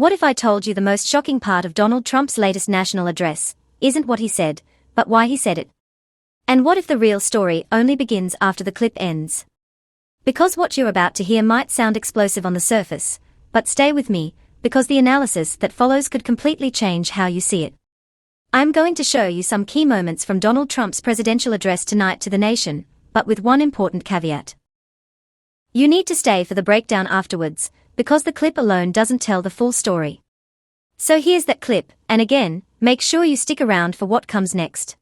What if I told you the most shocking part of Donald Trump's latest national address isn't what he said, but why he said it? And what if the real story only begins after the clip ends? Because what you're about to hear might sound explosive on the surface, but stay with me, because the analysis that follows could completely change how you see it. I'm going to show you some key moments from Donald Trump's presidential address tonight to the nation, but with one important caveat. You need to stay for the breakdown afterwards, because the clip alone doesn't tell the full story. So here's that clip, and again, make sure you stick around for what comes next.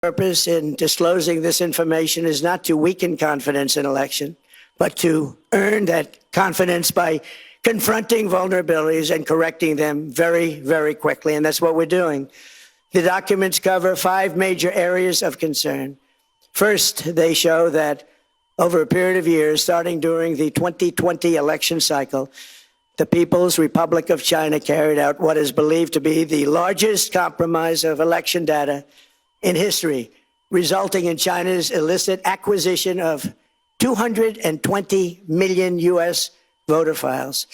Purpose in disclosing this information is not to weaken confidence in election, but to earn that confidence by confronting vulnerabilities and correcting them very, very quickly, and that's what we're doing. The documents cover 5 major areas of concern. First, they show that over a period of years, starting during the 2020 election cycle, the People's Republic of China carried out what is believed to be the largest compromise of election data in history, resulting in China's illicit acquisition of 220 million U.S. voter files.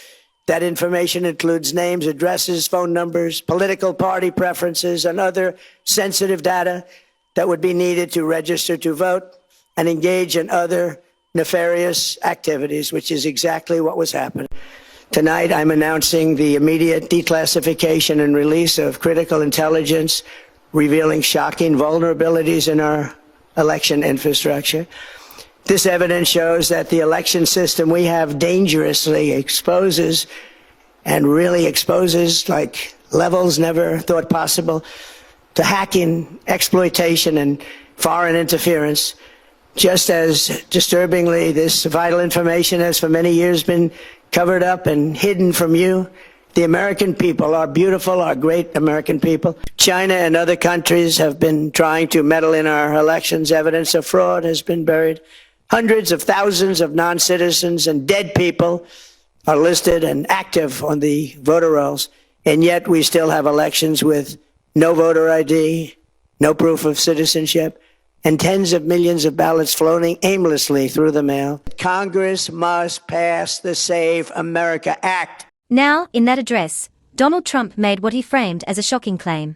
That information includes names, addresses, phone numbers, political party preferences, and other sensitive data that would be needed to register to vote and engage in other nefarious activities, which is exactly what was happening. Tonight, I'm announcing the immediate declassification and release of critical intelligence revealing shocking vulnerabilities in our election infrastructure. This evidence shows that the election system we have dangerously exposes like levels never thought possible to hacking, exploitation, and foreign interference. Just as disturbingly, this vital information has for many years been covered up and hidden from you, the American people, our beautiful, our great American people. China and other countries have been trying to meddle in our elections. Evidence of fraud has been buried. Hundreds of thousands of non-citizens and dead people are listed and active on the voter rolls, and yet we still have elections with no voter ID, no proof of citizenship, and tens of millions of ballots floating aimlessly through the mail. Congress must pass the Save America Act. Now, in that address, Donald Trump made what he framed as a shocking claim.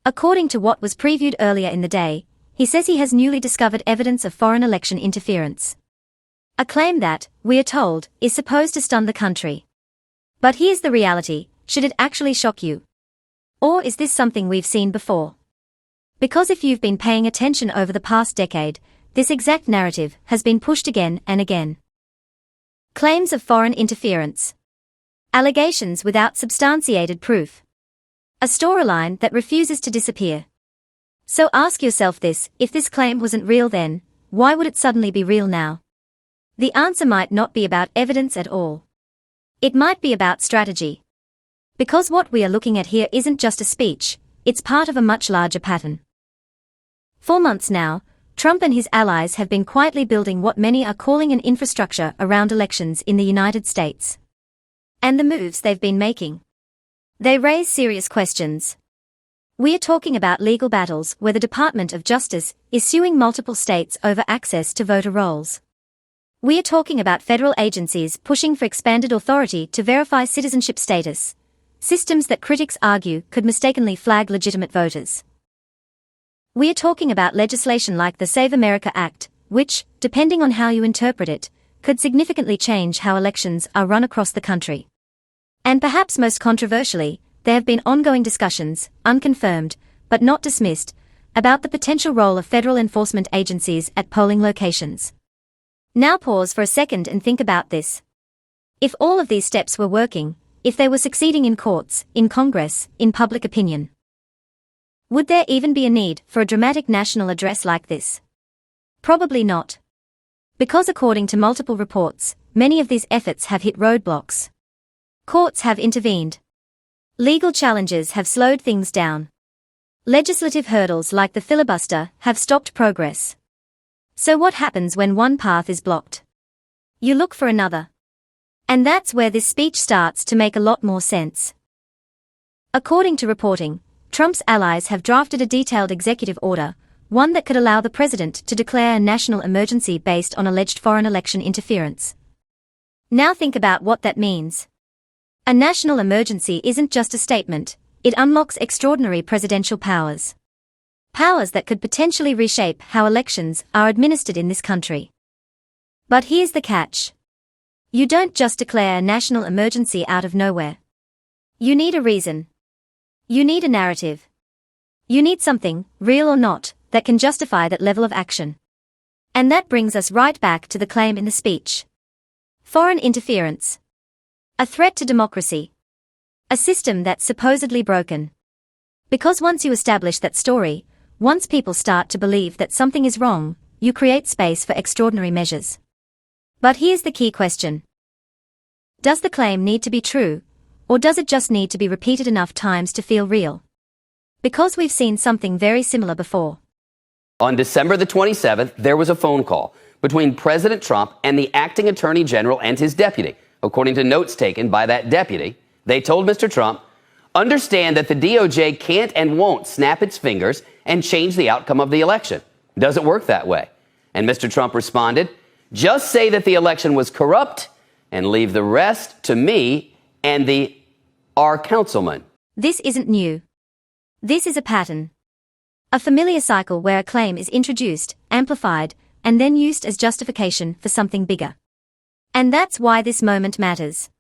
According to what was previewed earlier in the day, he says he has newly discovered evidence of foreign election interference. A claim that, we are told, is supposed to stun the country. But here's the reality: should it actually shock you? Or is this something we've seen before? Because if you've been paying attention over the past decade, this exact narrative has been pushed again and again. Claims of foreign interference. Allegations without substantiated proof. A storyline that refuses to disappear. So ask yourself this: if this claim wasn't real then, why would it suddenly be real now? The answer might not be about evidence at all. It might be about strategy. Because what we are looking at here isn't just a speech, it's part of a much larger pattern. For months now, Trump and his allies have been quietly building what many are calling an infrastructure around elections in the United States. And the moves they've been making, they raise serious questions. We are talking about legal battles where the Department of Justice is suing multiple states over access to voter rolls. We are talking about federal agencies pushing for expanded authority to verify citizenship status, systems that critics argue could mistakenly flag legitimate voters. We are talking about legislation like the Save America Act, which, depending on how you interpret it, could significantly change how elections are run across the country. And perhaps most controversially, there have been ongoing discussions, unconfirmed, but not dismissed, about the potential role of federal enforcement agencies at polling locations. Now pause for a second and think about this. If all of these steps were working, if they were succeeding in courts, in Congress, in public opinion, would there even be a need for a dramatic national address like this? Probably not. Because according to multiple reports, many of these efforts have hit roadblocks. Courts have intervened. Legal challenges have slowed things down. Legislative hurdles like the filibuster have stopped progress. So what happens when one path is blocked? You look for another. And that's where this speech starts to make a lot more sense. According to reporting, Trump's allies have drafted a detailed executive order, one that could allow the president to declare a national emergency based on alleged foreign election interference. Now think about what that means. A national emergency isn't just a statement, it unlocks extraordinary presidential powers. Powers that could potentially reshape how elections are administered in this country. But here's the catch. You don't just declare a national emergency out of nowhere. You need a reason. You need a narrative. You need something, real or not, that can justify that level of action. And that brings us right back to the claim in the speech. Foreign interference. A threat to democracy. A system that's supposedly broken. Because once you establish that story, once people start to believe that something is wrong, you create space for extraordinary measures. But here's the key question. Does the claim need to be true, or does it just need to be repeated enough times to feel real? Because we've seen something very similar before. On December the 27th, there was a phone call between President Trump and the acting attorney general and his deputy. According to notes taken by that deputy, they told Mr. Trump, understand that the DOJ can't and won't snap its fingers and change the outcome of the election. It doesn't work that way. And Mr. Trump responded, just say that the election was corrupt and leave the rest to me and our councilman. This isn't new. This is a pattern. A familiar cycle where a claim is introduced, amplified, and then used as justification for something bigger. And that's why this moment matters.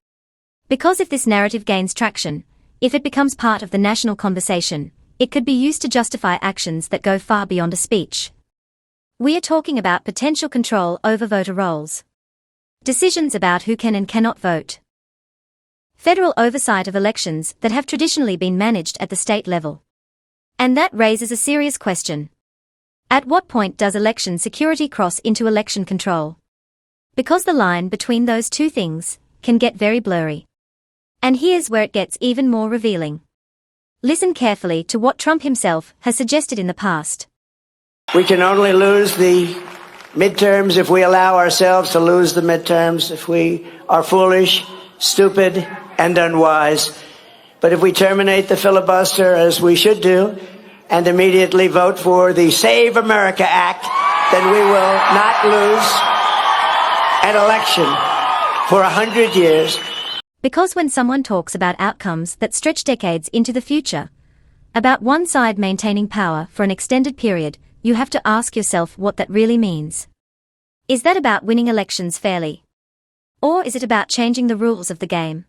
Because if this narrative gains traction, if it becomes part of the national conversation, it could be used to justify actions that go far beyond a speech. We are talking about potential control over voter rolls. Decisions about who can and cannot vote. Federal oversight of elections that have traditionally been managed at the state level. And that raises a serious question. At what point does election security cross into election control? Because the line between those two things can get very blurry. And here's where it gets even more revealing. Listen carefully to what Trump himself has suggested in the past. We can only lose the midterms if we allow ourselves to lose the midterms, if we are foolish, stupid, and unwise. But if we terminate the filibuster, as we should do, and immediately vote for the Save America Act, then we will not lose an election for 100 years. Because when someone talks about outcomes that stretch decades into the future, about one side maintaining power for an extended period, you have to ask yourself what that really means. Is that about winning elections fairly? Or is it about changing the rules of the game?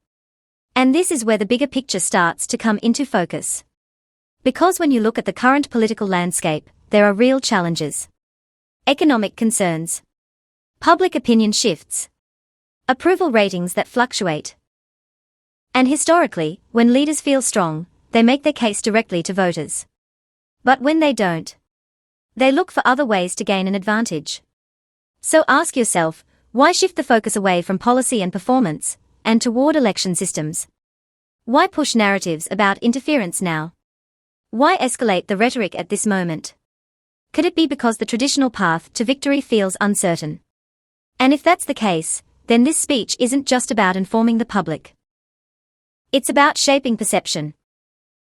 And this is where the bigger picture starts to come into focus. Because when you look at the current political landscape, there are real challenges. Economic concerns. Public opinion shifts. Approval ratings that fluctuate. And historically, when leaders feel strong, they make their case directly to voters. But when they don't, they look for other ways to gain an advantage. So ask yourself, why shift the focus away from policy and performance, and toward election systems? Why push narratives about interference now? Why escalate the rhetoric at this moment? Could it be because the traditional path to victory feels uncertain? And if that's the case, then this speech isn't just about informing the public. It's about shaping perception.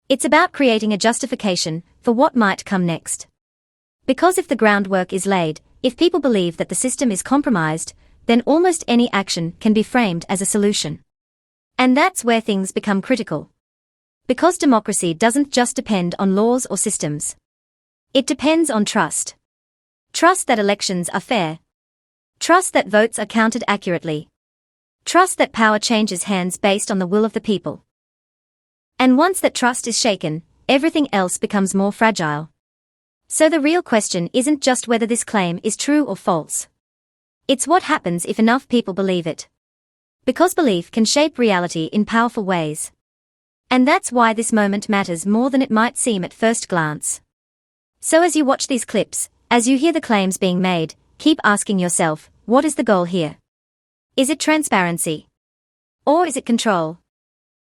It's about creating a justification for what might come next. Because if the groundwork is laid, if people believe that the system is compromised, then almost any action can be framed as a solution. And that's where things become critical. Because democracy doesn't just depend on laws or systems. It depends on trust. Trust that elections are fair. Trust that votes are counted accurately. Trust that power changes hands based on the will of the people. And once that trust is shaken, everything else becomes more fragile. So the real question isn't just whether this claim is true or false. It's what happens if enough people believe it. Because belief can shape reality in powerful ways. And that's why this moment matters more than it might seem at first glance. So as you watch these clips, as you hear the claims being made, keep asking yourself, what is the goal here? Is it transparency? Or is it control?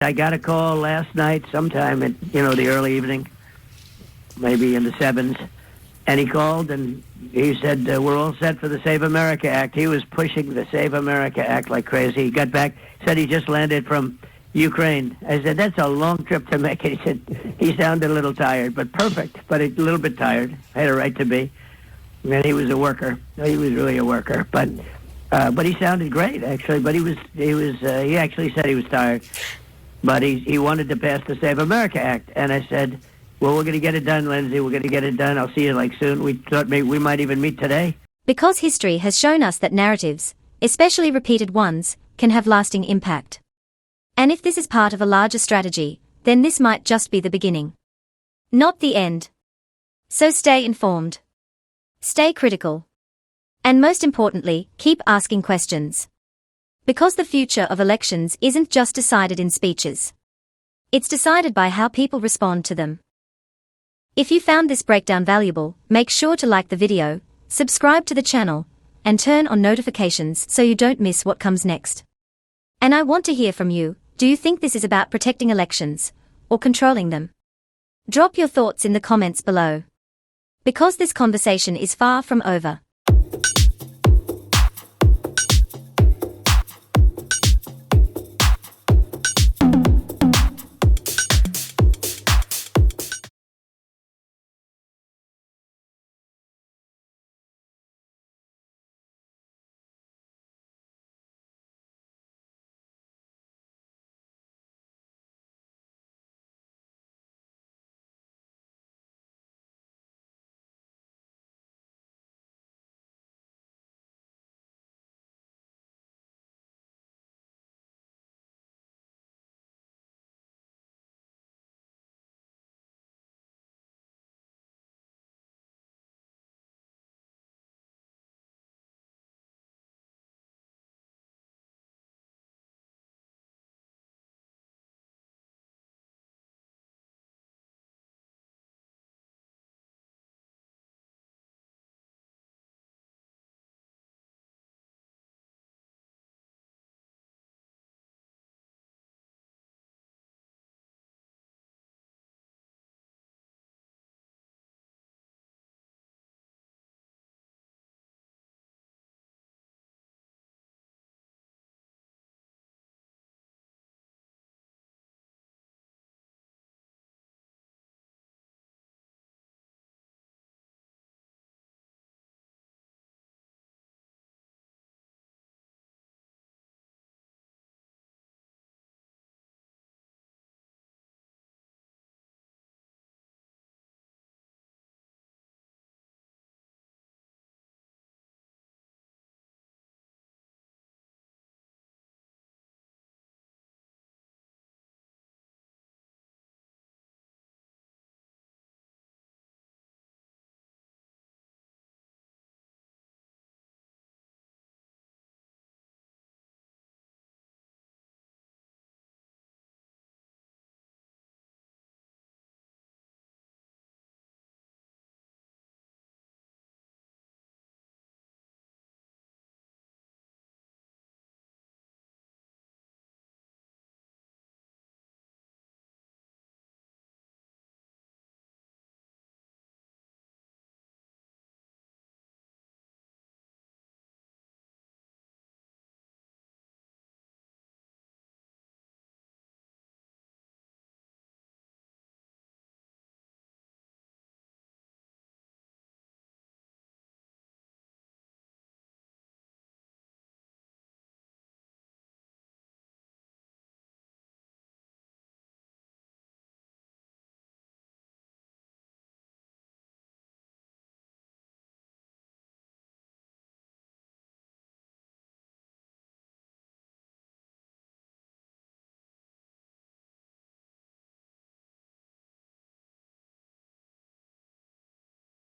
I got a call last night sometime at, the early evening, maybe in the 7s, and he called and he said, we're all set for the Save America Act. He was pushing the Save America Act like crazy. He got back, said he just landed from Ukraine. I said, that's a long trip to make. He said, he sounded a little tired, but perfect, but a little bit tired. Had a right to be. And he was a worker. He was really a worker, but he sounded great, actually. But he actually said he was tired. but he wanted to pass the Save America Act. And I said, well, we're going to get it done, Lindsey. We're going to get it done. I'll see you soon. We thought maybe we might even meet today. Because history has shown us that narratives, especially repeated ones, can have lasting impact. And if this is part of a larger strategy, then this might just be the beginning, not the end. So stay informed. Stay critical. And most importantly, keep asking questions. Because the future of elections isn't just decided in speeches. It's decided by how people respond to them. If you found this breakdown valuable, make sure to like the video, subscribe to the channel, and turn on notifications so you don't miss what comes next. And I want to hear from you. Do you think this is about protecting elections or controlling them? Drop your thoughts in the comments below. Because this conversation is far from over.